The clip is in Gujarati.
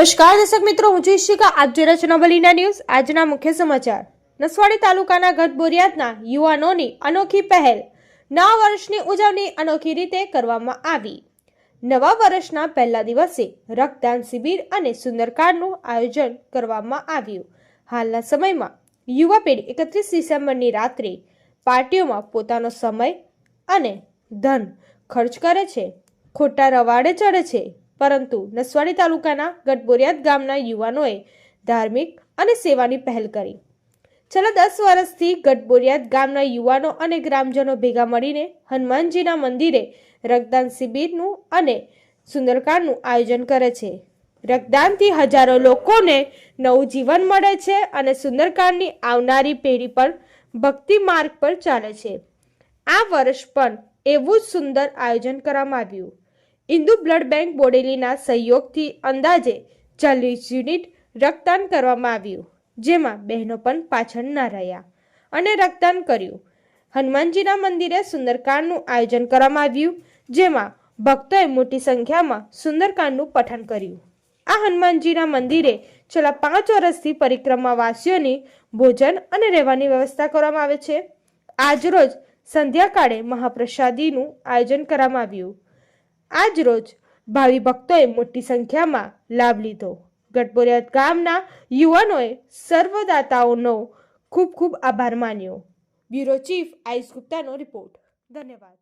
નમસ્કાર દર્શક મિત્રો, હું છું ઈશિકા. આપ જોઈ રહ્યા છો નવલીના ન્યૂઝ. આજના મુખ્ય સમાચાર. નસવાડી તાલુકાના ગઢબોરિયાદના યુવાનોની અનોખી પહેલ. નવા વર્ષની ઉજવણી અનોખી રીતે કરવામાં આવી. નવા વર્ષના પહેલા દિવસે રક્તદાન શિબિર અને સુંદરકાંડનું આયોજન કરવામાં આવ્યું. હાલના સમયમાં યુવા પેઢી 31 ડિસેમ્બરની રાત્રે પાર્ટીઓમાં પોતાનો સમય અને ધન ખર્ચ કરે છે, ખોટા રવાડે ચડે છે. પરંતુ નસવાડી તાલુકાના ગઢબોરિયાદ ગામના યુવાનોએ ધાર્મિક અને સેવાની પહેલ કરી. છેલ્લા 10 વર્ષથી ગઢબોરિયાદ ગામના યુવાનો અને ગ્રામજનો ભેગા મળીને હનુમાનજીના મંદિરે રક્તદાન શિબિરનું અને સુંદરકાંડનું આયોજન કરે છે. રક્તદાનથી હજારો લોકોને નવું જીવન મળે છે અને સુંદરકાંડની આવનારી પેઢી પણ ભક્તિ માર્ગ પર ચાલે છે. આ વર્ષ પણ એવું જ સુંદર આયોજન કરવામાં આવ્યું. હિન્દુ બ્લડ બેંક બોડેલીના સહયોગથી અંદાજે 40 યુનિટ રક્તદાન કરવામાં આવ્યું, જેમાં બહેનો પણ પાછળ ના રહ્યા અને રક્તદાન કર્યું. હનુમાનજીના મંદિરે સુંદરકાંડનું આયોજન કરવામાં આવ્યું, જેમાં ભક્તોએ મોટી સંખ્યામાં સુંદરકાંડનું પઠન કર્યું. આ હનુમાનજીના મંદિરે છેલ્લા 5 વર્ષથી પરિક્રમાવાસીઓની ભોજન અને રહેવાની વ્યવસ્થા કરવામાં આવે છે. આજરોજ સંધ્યાકાળે મહાપ્રસાદીનું આયોજન કરવામાં આવ્યું. આજ રોજ ભાવિ ભક્તોએ મોટી સંખ્યામાં લાભ લીધો. ગઢબોરિયાદ ગામના યુવાનોએ સર્વદાતાઓનો ખૂબ ખૂબ આભાર માન્યો. બ્યુરો ચીફ આયુષ ગુપ્તાનો રિપોર્ટ. ધન્યવાદ.